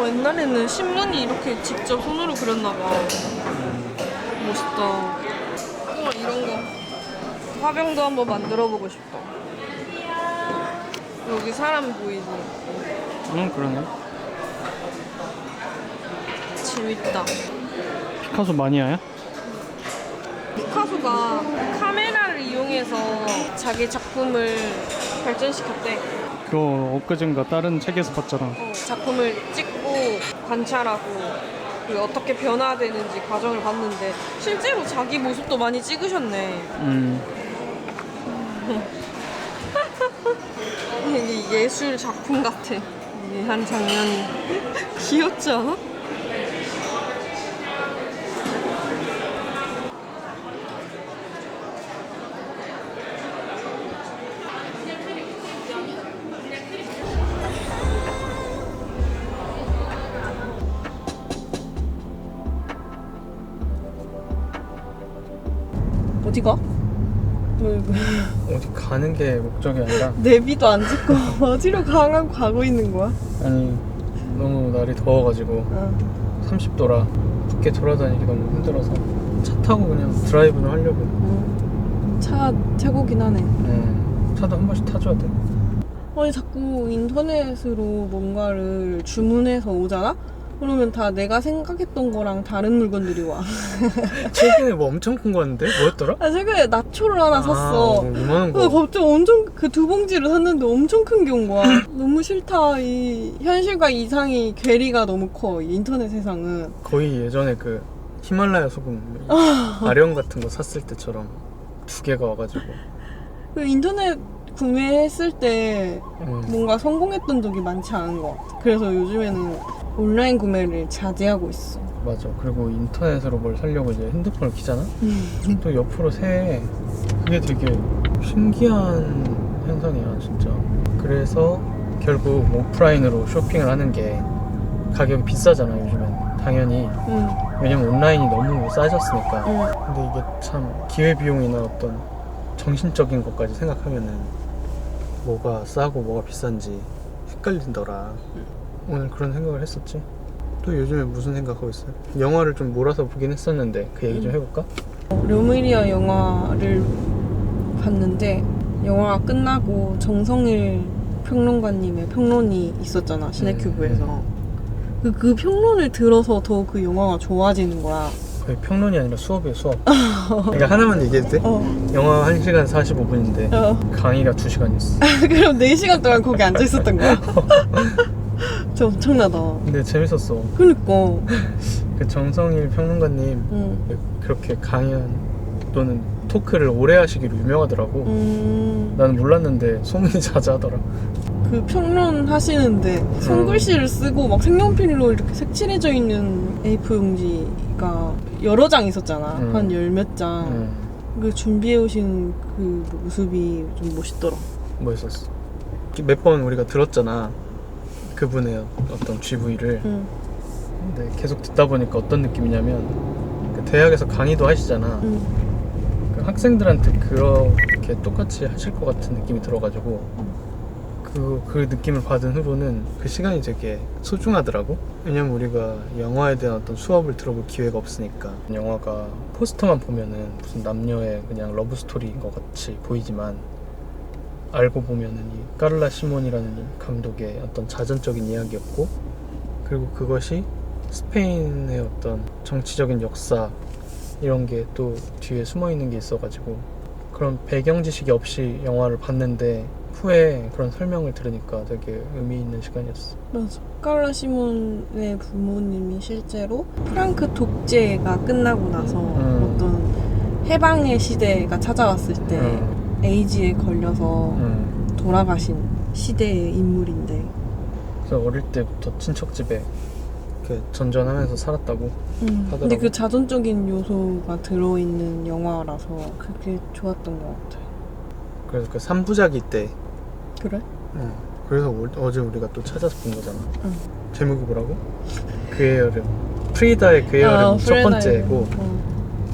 옛날에는 신문이 이렇게 직접 손으로 그렸나봐. 멋있다. 우와, 이런 거. 화병도 한번 만들어보고 싶다. 여기 사람 보이지? 응, 그러네. 재밌다. 피카소 마니아야? 피카소가 카메라를 이용해서 자기 작품을 발전시켰대. 그거 엊그젠가 다른 책에서 봤잖아. 작품을 찍고 관찰하고 그리고 어떻게 변화되는지 과정을 봤는데 실제로 자기 모습도 많이 찍으셨네. 이게 예술 작품 같아. 이 한 장면이 귀엽지 않아? 어디가? 어디 가는 게 목적이 아니라 내비도 안 찍고 어디로 가고 있는 거야? 아니 너무 날이 더워가지고 30도라 밖에 돌아다니기 너무 힘들어서 차 타고 그냥 드라이브는 하려고. 차 최고긴 하네. 차도 한 번씩 타줘야 돼. 아니 자꾸 인터넷으로 뭔가를 주문해서 오잖아? 그러면 다 내가 생각했던 거랑 다른 물건들이 와. 최근에 뭐 엄청 큰 거 왔는데? 뭐였더라? 아 최근에 나초를 하나 샀어. 이만한 근데 거. 갑자기 엄청 그 2봉지를 샀는데 엄청 큰 게 온 거야. 너무 싫다. 이 현실과 이상이 괴리가 너무 커. 이 인터넷 세상은. 거의 예전에 그 히말라야 소금 아령 같은 거 샀을 때처럼 2개가 와가지고. 그 인터넷 구매했을 때 뭔가 성공했던 적이 많지 않은 것 같아. 그래서 요즘에는 온라인 구매를 자제하고 있어. 맞아. 그리고 인터넷으로 뭘 사려고 이제 핸드폰을 키잖아? 또 옆으로 새. 그게 되게 신기한 현상이야 진짜. 그래서 결국 오프라인으로 쇼핑을 하는 게 가격이 비싸잖아 요즘엔. 당연히. 왜냐면 온라인이 너무 싸졌으니까. 근데 이게 참 기회비용이나 어떤 정신적인 것까지 생각하면은 뭐가 싸고 뭐가 비싼지 헷갈린더라. 오늘 그런 생각을 했었지. 또 요즘에 무슨 생각하고 있어요? 영화를 좀 몰아서 보긴 했었는데 그 얘기 좀 해볼까? 르미리아 영화를 봤는데 영화가 끝나고 정성일 평론가님의 평론이 있었잖아 시네큐브에서. 그 평론을 들어서 더 그 영화가 좋아지는 거야. 거의 평론이 아니라 수업이에요 수업. 그러니까 하나만 얘기해도 돼? 영화 1시간 45분인데 강의가 2시간이었어. 그럼 4시간 동안 거기 앉아 있었던 거야? 진짜 엄청나다. 근데 재밌었어. 그니까. 그 정성일 평론가님 그렇게 강연 또는 토크를 오래 하시기로 유명하더라고. 나는 몰랐는데 소문이 자자하더라. 그 평론 하시는데 손글씨를 쓰고 막 색연필로 이렇게 색칠해져 있는 A4 용지가 여러 장 있었잖아. 한 10몇 장. 그 준비해 오신 그 모습이 좀 멋있더라. 멋있었어. 몇 번 우리가 들었잖아 그분의 어떤 GV를. 근데 계속 듣다 보니까 어떤 느낌이냐면 그 대학에서 강의도 하시잖아. 그 학생들한테 그렇게 똑같이 하실 것 같은 느낌이 들어가지고 그 느낌을 받은 후로는 그 시간이 되게 소중하더라고. 왜냐면 우리가 영화에 대한 어떤 수업을 들어볼 기회가 없으니까. 영화가 포스터만 보면은 무슨 남녀의 그냥 러브스토리인 것 같이 보이지만 알고 보면은 이 까를라 시몬이라는 감독의 어떤 자전적인 이야기였고, 그리고 그것이 스페인의 어떤 정치적인 역사 이런 게 또 뒤에 숨어 있는 게 있어가지고 그런 배경 지식이 없이 영화를 봤는데 후에 그런 설명을 들으니까 되게 의미 있는 시간이었어. 맞아. 까를라 시몬의 부모님이 실제로 프랑크 독재가 끝나고 나서 어떤 해방의 시대가 찾아왔을 때 에이즈에 걸려서 돌아가신 시대의 인물인데. 그래서 어릴 때부터 친척집에 그 전전하면서 살았다고 하더라고. 근데 그 자전적인 요소가 들어있는 영화라서 그게 좋았던 것 같아. 그래서 그 3부작일 때. 그래? 응. 그래서 어제 우리가 또 찾아서 본 거잖아. 제목이 뭐라고? 그의 여름. 프리다의 그의 여름 첫 번째고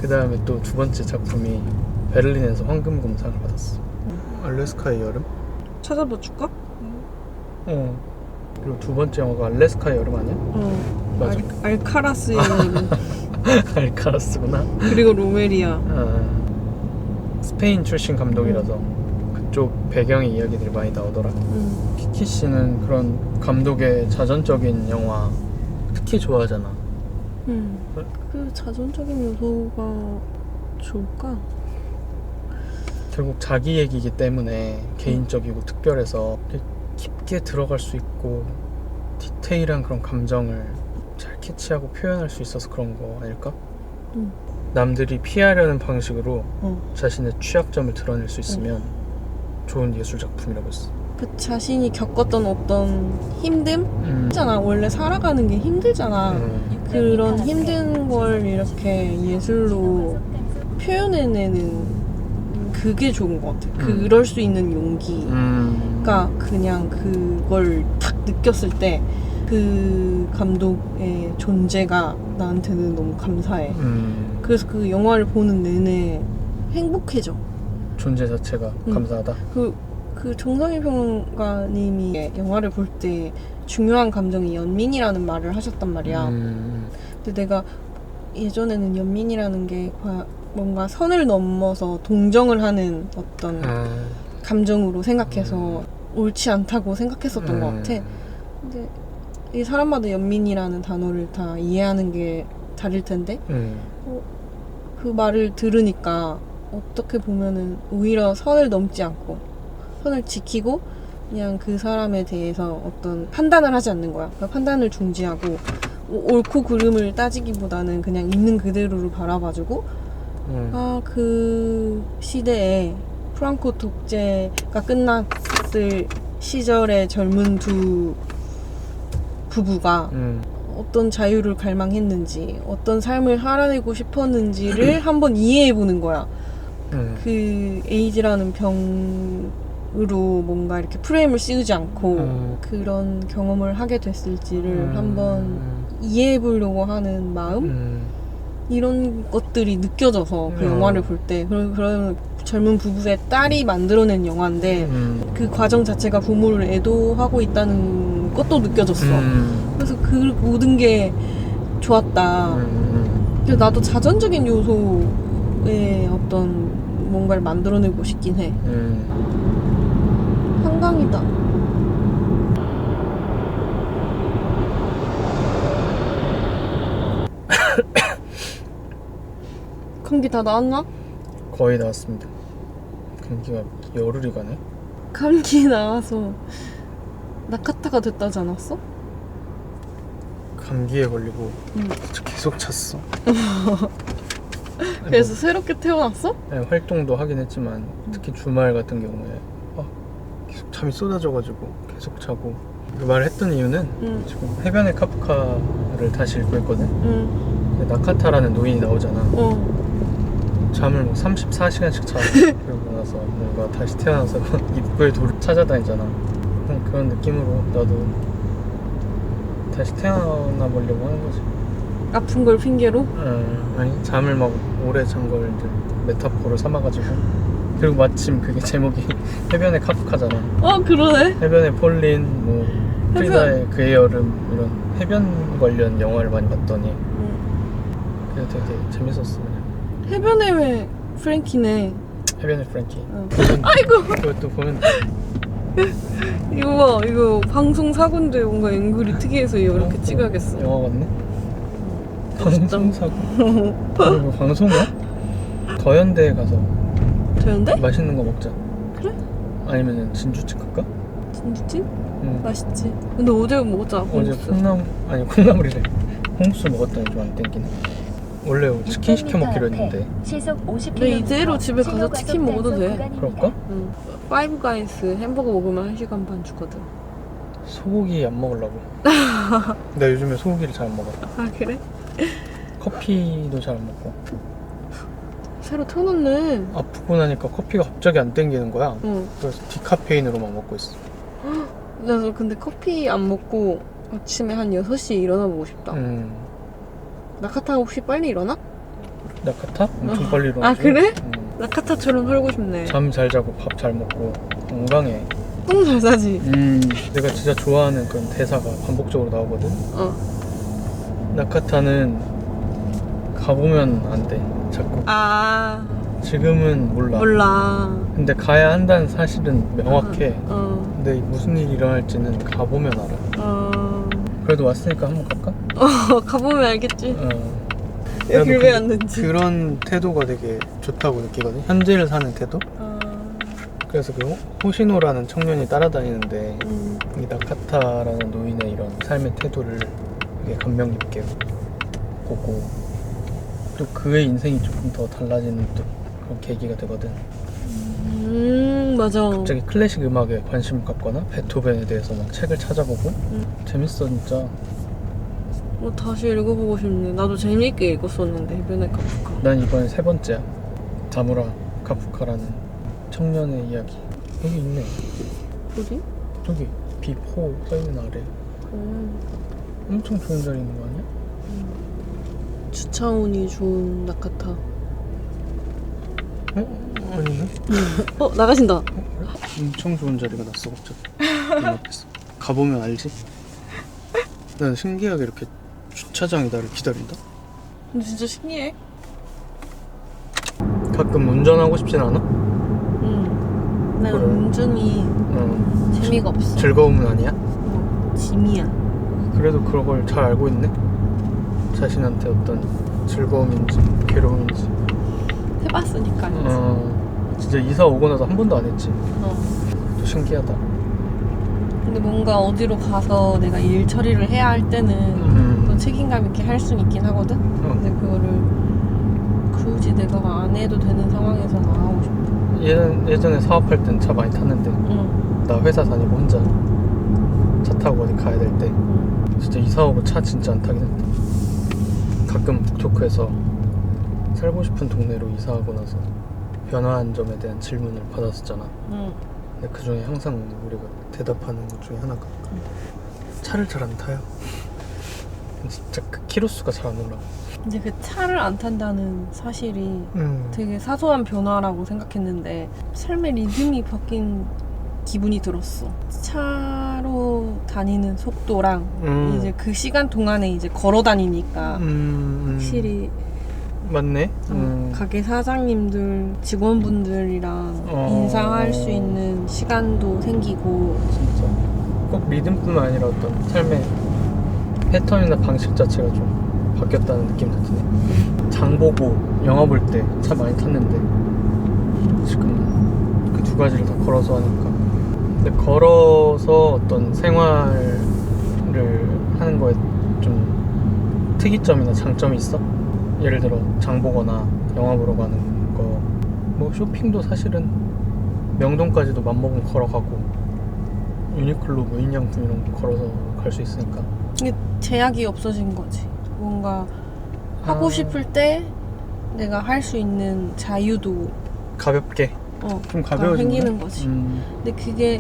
그 다음에 또 두 번째 작품이 베를린에서 황금검상을 받았어. 알래스카의 여름? 찾아봐 줄까? 그리고 두 번째 영화가 알래스카의 여름 아니야? 맞아. 알카라스의 여름. 알카라스구나. 그리고 로메리아. 스페인 출신 감독이라서 그쪽 배경의 이야기들이 많이 나오더라. 키키 씨는 그런 감독의 자전적인 영화 특히 좋아하잖아. 그 자전적인 요소가 좋을까? 결국 자기 얘기이기 때문에 개인적이고 특별해서 깊게 들어갈 수 있고 디테일한 그런 감정을 잘 캐치하고 표현할 수 있어서 그런 거 아닐까? 남들이 피하려는 방식으로 자신의 취약점을 드러낼 수 있으면 좋은 예술 작품이라고 했어. 그 자신이 겪었던 어떤 힘듦? 있잖아. 원래 살아가는 게 힘들잖아. 그런 힘든 걸 이렇게 예술로 표현해내는 그게 좋은 것 같아. 그럴 수 있는 용기가 그냥 그걸 탁 느꼈을 때 그 감독의 존재가 나한테는 너무 감사해. 그래서 그 영화를 보는 내내 행복해져. 존재 자체가 감사하다. 그 정상희 평론가님이 영화를 볼 때 중요한 감정이 연민이라는 말을 하셨단 말이야. 근데 내가 예전에는 연민이라는 게 뭔가 선을 넘어서 동정을 하는 어떤 감정으로 생각해서 옳지 않다고 생각했었던 것 같아. 근데 이 사람마다 연민이라는 단어를 다 이해하는 게 다를 텐데 그 말을 들으니까 어떻게 보면은 오히려 선을 넘지 않고 선을 지키고 그냥 그 사람에 대해서 어떤 판단을 하지 않는 거야. 그러니까 판단을 중지하고 옳고 그름을 따지기보다는 그냥 있는 그대로를 바라봐주고 그 시대에 프랑코 독재가 끝났을 시절의 젊은 두 부부가 어떤 자유를 갈망했는지 어떤 삶을 살아내고 싶었는지를 한번 이해해보는 거야. 그 에이즈라는 병으로 뭔가 이렇게 프레임을 씌우지 않고 그런 경험을 하게 됐을지를 한번 이해해보려고 하는 마음? 이런 것들이 느껴져서 그 영화를 볼 때 그런 젊은 부부의 딸이 만들어낸 영화인데 그 과정 자체가 부모를 애도하고 있다는 것도 느껴졌어. 그래서 그 모든 게 좋았다. 그래서 나도 자전적인 요소의 어떤 뭔가를 만들어내고 싶긴 해. 한강이다. 감기 다 나았나? 거의 나왔습니다. 감기가 열흘이 가네. 감기 나와서 나카타가 됐다지 않았어? 감기에 걸리고 진짜 계속 찼어. 그래서 새롭게 태어났어? 네, 활동도 하긴 했지만 특히 주말 같은 경우에 계속 잠이 쏟아져가지고 계속 자고. 그 말을 했던 이유는 지금 해변의 카프카를 다시 읽고 있거든. 근데 나카타라는 노인이 나오잖아. 잠을 뭐 34시간씩 자. 그러고 나서 뭔가 다시 태어나서 입구에 돌을 찾아다니잖아. 그런 느낌으로 나도 다시 태어나 보려고 하는 거지. 아픈 걸 핑계로? 아니 잠을 막 오래 잔 걸 이제 메타포로 삼아가지고. 그리고 마침 그게 제목이 해변의 카프카잖아. 그러네. 해변의 폴린, 뭐 프리다의 그의 여름 이런 해변 관련 영화를 많이 봤더니 그게 되게 재밌었어. 해변에 왜 프랭키네. 해변의 프랭키. 아이고. 그것도 보면 이거 봐. 이거 방송 사고인데 뭔가 앵글이 특이해서 이렇게 찍어야겠어. 영화 같네? 방송 사고. 그리고 방송이야? 더현대에 가서 되는데? 맛있는 거 먹자. 그래? 아니면은 진주집 갈까? 진주찜? 응. 맛있지. 근데 어제 먹었잖아. 어제 콩나물이래. 홍수 먹었더니 좀 안 땡기네. 원래 치킨 시켜 먹기로 했는데. 근데 이대로 집에 가서 치킨 먹어도 돼. 그럴까? 응. 파이브 가이스 햄버거 먹으면 1시간 반 주거든. 소고기 안 먹으려고. 나 요즘에 소고기를 잘 안 먹어. 아 그래? 커피도 잘 안 먹고. 새로 터놨네. 아프고 나니까 커피가 갑자기 안 땡기는 거야. 응. 그래서 디카페인으로만 먹고 있어. 나도 근데 커피 안 먹고 아침에 한 6시에 일어나 보고 싶다. 나카타 혹시 빨리 일어나? 나카타? 엄청 빨리 일어나. 아 그래? 나카타처럼 살고 싶네. 잠 잘 자고 밥 잘 먹고 건강해. 똥 잘 싸지. 내가 진짜 좋아하는 그런 대사가 반복적으로 나오거든. 나카타는 가보면 안 돼. 자꾸. 지금은 몰라. 근데 가야 한다는 사실은 명확해. 근데 무슨 일이 일어날지는 가보면 알아. 그래도 왔으니까 한번 갈까? 가보면 알겠지. 나도 왜 왔는지. 그런 태도가 되게 좋다고 느끼거든. 현지를 사는 태도. 그래서 그 호시노라는 청년이 따라다니는데 이 나카타라는 노인의 이런 삶의 태도를 되게 감명 깊게 보고 또 그의 인생이 조금 더 달라지는 또 그런 계기가 되거든. 맞아. 갑자기 클래식 음악에 관심을 갖거나 베토벤에 대해서 막 책을 찾아보고 재밌어 진짜. 다시 읽어보고 싶네. 나도 재미있게 읽었었는데 해변의 카프카. 난 이번에 3번째야. 다무라 카프카라는 청년의 이야기. 여기 있네. 어디? 저기 비포 써있는 아래. 엄청 좋은 자리 있는 거 아니야? 주차운이 좋은 나카타. 아니네. 나가신다. 엄청 좋은 자리가 났어 갑자기. 눈앞에서. 가보면 알지? 난 신기하게 이렇게 주차장이 나를 기다린다? 근데 진짜 신기해. 가끔 운전하고 싶진 않아? 난 그래. 운전이 재미가 없어. 즐거움은 아니야? 짐이야. 그래도 그런 걸 잘 알고 있네? 자신한테 어떤 즐거움인지 괴로움인지. 해봤으니까 알지. 진짜 이사 오고 나서 한 번도 안 했지. 또 신기하다. 근데 뭔가 어디로 가서 내가 일 처리를 해야 할 때는 또 책임감 있게 할 수는 있긴 하거든? 근데 그거를 굳이 내가 안 해도 되는 상황에서 안 하고 싶어. 예전에 사업할 땐 차 많이 탔는데 나 회사 다니고 혼자 차 타고 어디 가야 될 때 진짜 이사 오고 차 진짜 안 타긴 했다. 가끔 북토크에서 살고 싶은 동네로 이사하고 나서 변화한 점에 대한 질문을 받았었잖아. 근데 그 중에 항상 우리가 대답하는 것 중에 하나가 차를 잘 안 타요. 진짜 그 키로수가 잘 안 올라가. 근데 그 차를 안 탄다는 사실이 되게 사소한 변화라고 생각했는데 삶의 리듬이 바뀐 기분이 들었어. 차로 다니는 속도랑 이제 그 시간 동안에 이제 걸어 다니니까 확실히 맞네. 가게 사장님들, 직원분들이랑 인사할 수 있는 시간도 생기고. 진짜 꼭 리듬뿐만 아니라 어떤 삶의 패턴이나 방식 자체가 좀 바뀌었다는 느낌도 드네. 장 보고 영화 볼 때 차 많이 탔는데 지금 그 두 가지를 다 걸어서 하니까. 근데 걸어서 어떤 생활을 하는 거에 좀 특이점이나 장점이 있어? 예를 들어 장 보거나 영화 보러 가는 거, 뭐 쇼핑도 사실은 명동까지도 맘먹으면 걸어가고 유니클로 무인양품 이런 거 걸어서 갈 수 있으니까. 이게 제약이 없어진 거지. 뭔가 하고 싶을 때 내가 할 수 있는 자유도 가볍게 좀 가벼워진 생기는 거지. 근데 그게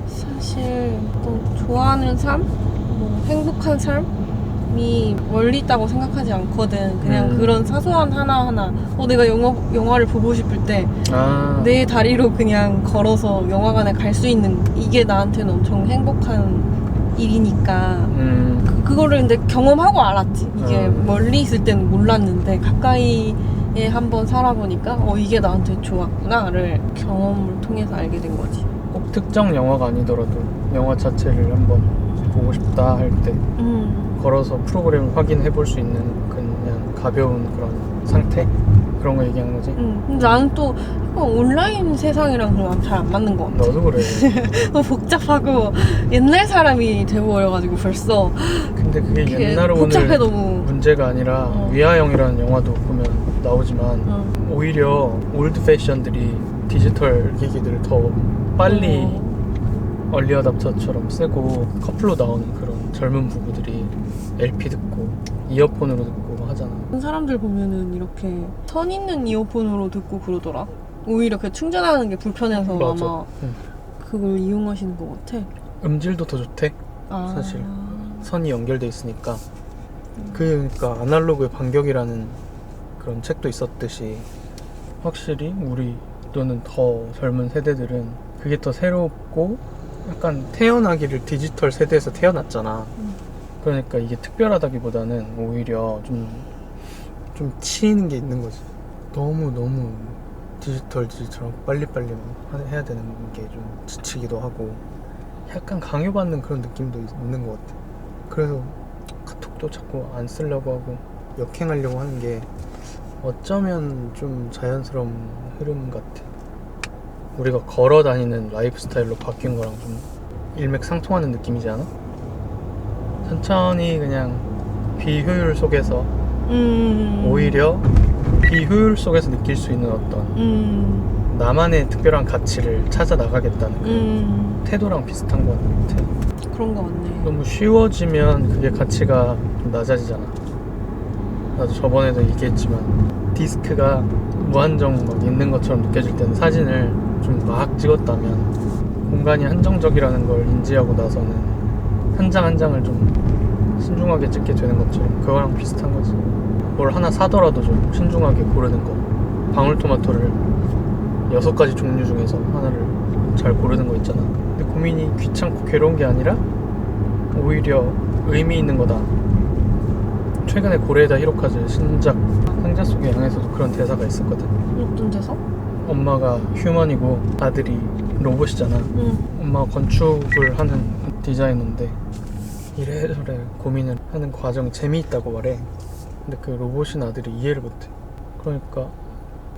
사실 어떤 좋아하는 삶, 뭐 행복한 삶이 멀리 있다고 생각하지 않거든. 그냥 그런 사소한 하나하나. 내가 영화를 보고 싶을 때 내 다리로 그냥 걸어서 영화관에 갈 수 있는, 이게 나한테는 엄청 행복한 일이니까. 그거를 근데 경험하고 알았지. 이게 멀리 있을 때는 몰랐는데 가까이에 한번 살아보니까 이게 나한테 좋았구나를 경험을 통해서 알게 된 거지. 꼭 특정 영화가 아니더라도 영화 자체를 한번 보고 싶다 할 때 걸어서 프로그램을 확인해 볼 수 있는 그냥 가벼운 그런 상태? 그런 거 얘기하는 거지? 근데 나는 또 온라인 세상이랑 그럼 잘 안 맞는 것 같아. 너도 그래. 너무 복잡하고 옛날 사람이 돼버려가지고 벌써. 근데 그게 옛날 복잡해, 오늘 너무. 문제가 아니라 위아영이라는 영화도 보면 나오지만 오히려 올드 패션들이 디지털 기기들을 더 빨리 얼리 어답터처럼 쓰고 커플로 나오는 그런 젊은 부부들이 LP 듣고 이어폰으로 듣고 하잖아. 사람들 보면은 이렇게 선 있는 이어폰으로 듣고 그러더라. 오히려 그 충전하는 게 불편해서 맞아. 아마 그걸 이용하시는 것 같아. 음질도 더 좋대. 사실 선이 연결돼 있으니까. 그러니까 아날로그의 반격이라는 그런 책도 있었듯이 확실히 우리 또는 더 젊은 세대들은 그게 더 새롭고 약간 태어나기를 디지털 세대에서 태어났잖아. 그러니까 이게 특별하다기보다는 오히려 좀 치이는 게 있는 거지. 너무 디지털처럼 빨리빨리 해야 되는 게 좀 지치기도 하고 약간 강요받는 그런 느낌도 있는 것 같아. 그래서 카톡도 자꾸 안 쓰려고 하고 역행하려고 하는 게 어쩌면 좀 자연스러운 흐름 같아. 우리가 걸어 다니는 라이프 스타일로 바뀐 거랑 좀 일맥상통하는 느낌이지 않아? 천천히 그냥 비효율 속에서 오히려 비효율 속에서 느낄 수 있는 어떤 나만의 특별한 가치를 찾아 나가겠다는 그 태도랑 비슷한 것 같아. 그런 거 같네. 너무 쉬워지면 그게 가치가 좀 낮아지잖아. 나도 저번에도 얘기했지만 디스크가 무한정 막 있는 것처럼 느껴질 때는 사진을 좀 막 찍었다면 공간이 한정적이라는 걸 인지하고 나서는 한 장 한 장을 좀 신중하게 찍게 되는 것처럼 그거랑 비슷한 거지. 뭘 하나 사더라도 좀 신중하게 고르는 거. 방울토마토를 6가지 종류 중에서 하나를 잘 고르는 거 있잖아. 근데 고민이 귀찮고 괴로운 게 아니라 오히려 의미 있는 거다. 최근에 고레에다 히로카즈 신작 상자 속의 양에서도 그런 대사가 있었거든. 어떤 데서? 엄마가 휴먼이고 아들이 로봇이잖아. 엄마가 건축을 하는 디자이너인데 이래저래 고민을 하는 과정이 재미있다고 말해. 근데 그 로봇인 아들이 이해를 못해. 그러니까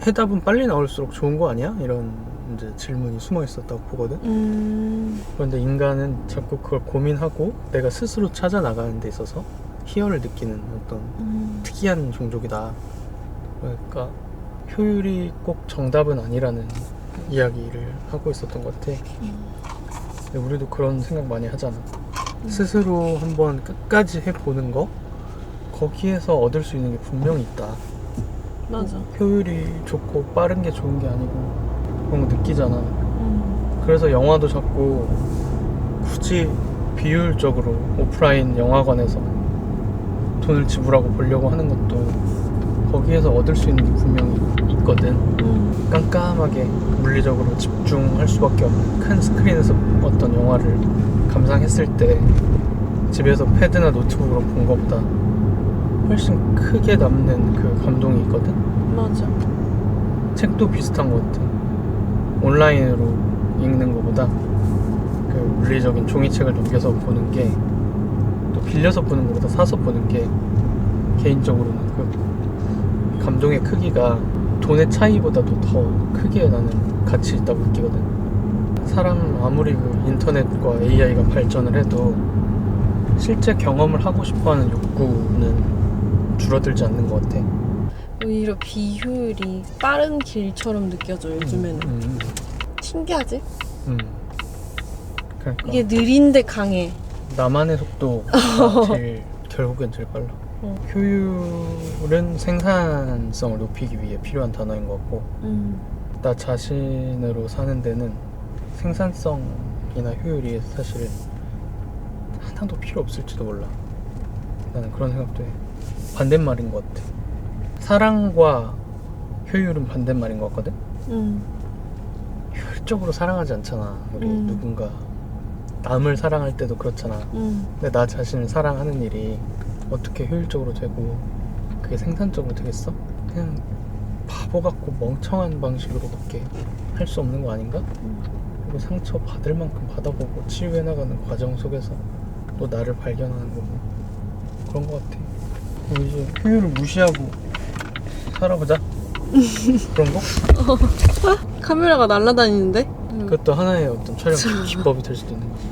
해답은 빨리 나올수록 좋은 거 아니야? 이런 이제 질문이 숨어 있었다고 보거든. 그런데 인간은 자꾸 그걸 고민하고 내가 스스로 찾아 나가는 데 있어서 희열을 느끼는 어떤 특이한 종족이다. 그러니까 효율이 꼭 정답은 아니라는 이야기를 하고 있었던 것 같아. 근데 우리도 그런 생각 많이 하잖아. 스스로 한번 끝까지 해보는 거, 거기에서 얻을 수 있는 게 분명히 있다. 맞아. 효율이 좋고 빠른 게 좋은 게 아니고 그런 거 느끼잖아. 그래서 영화도 자꾸 굳이 비효율적으로 오프라인 영화관에서 돈을 지불하고 보려고 하는 것도 거기에서 얻을 수 있는 게 분명히 있거든. 깜깜하게 물리적으로 집중할 수밖에 없는 큰 스크린에서 어떤 영화를 감상했을 때 집에서 패드나 노트북으로 본 것보다 훨씬 크게 남는 그 감동이 있거든. 맞아. 책도 비슷한 것 같아. 온라인으로 읽는 것보다 그 물리적인 종이책을 넘겨서 보는 게, 또 빌려서 보는 것보다 사서 보는 게 개인적으로는 그 감동의 크기가 돈의 차이보다도 더 크게 나는 가치 있다고 느끼거든. 사람 아무리 그 인터넷과 AI가 발전을 해도 실제 경험을 하고 싶어하는 욕구는 줄어들지 않는 것 같아. 오히려 비효율이 빠른 길처럼 느껴져 요즘에는. 신기하지? 그러니까 이게 느린데 강해. 나만의 속도가 결국엔 제일 빨라. 효율은 생산성을 높이기 위해 필요한 단어인 것 같고, 나 자신으로 사는 데는 생산성이나 효율이 사실 하나도 필요 없을지도 몰라. 나는 그런 생각도 해. 반대말인 것 같아. 사랑과 효율은 반대말인 것 같거든. 효율적으로 사랑하지 않잖아. 우리 누군가 남을 사랑할 때도 그렇잖아. 근데 나 자신을 사랑하는 일이 어떻게 효율적으로 되고 그게 생산적으로 되겠어? 그냥 바보 같고 멍청한 방식으로밖에 할 수 없는 거 아닌가? 그리고 상처 받을 만큼 받아보고 치유해 나가는 과정 속에서 또 나를 발견하는 거고 그런 거 같아. 이제 효율을 무시하고 살아보자. 그런 거? 카메라가 날아다니는데? 그것도 하나의 어떤 촬영 기법이 될 수도 있는 거지.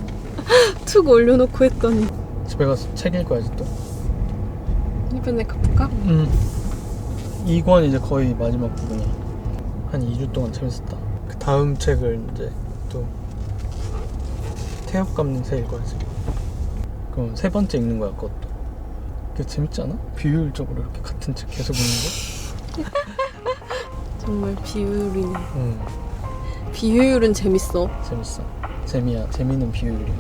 툭 올려놓고 했더니. 집에 가서 책 읽어야지 또. 이번에 가볼까? 2권 이제 거의 마지막 부분이야. 한 2주 동안 재밌었다. 그 다음 책을 이제 또 태엽 감는 새 읽어야지. 그럼 3번째 읽는 거야 그것도. 그게 재밌지 않아? 비효율적으로 이렇게 같은 책 계속 읽는 거? 정말 비효율이네. 비효율은 재밌어. 재밌어. 재미야. 재미는 비효율이야.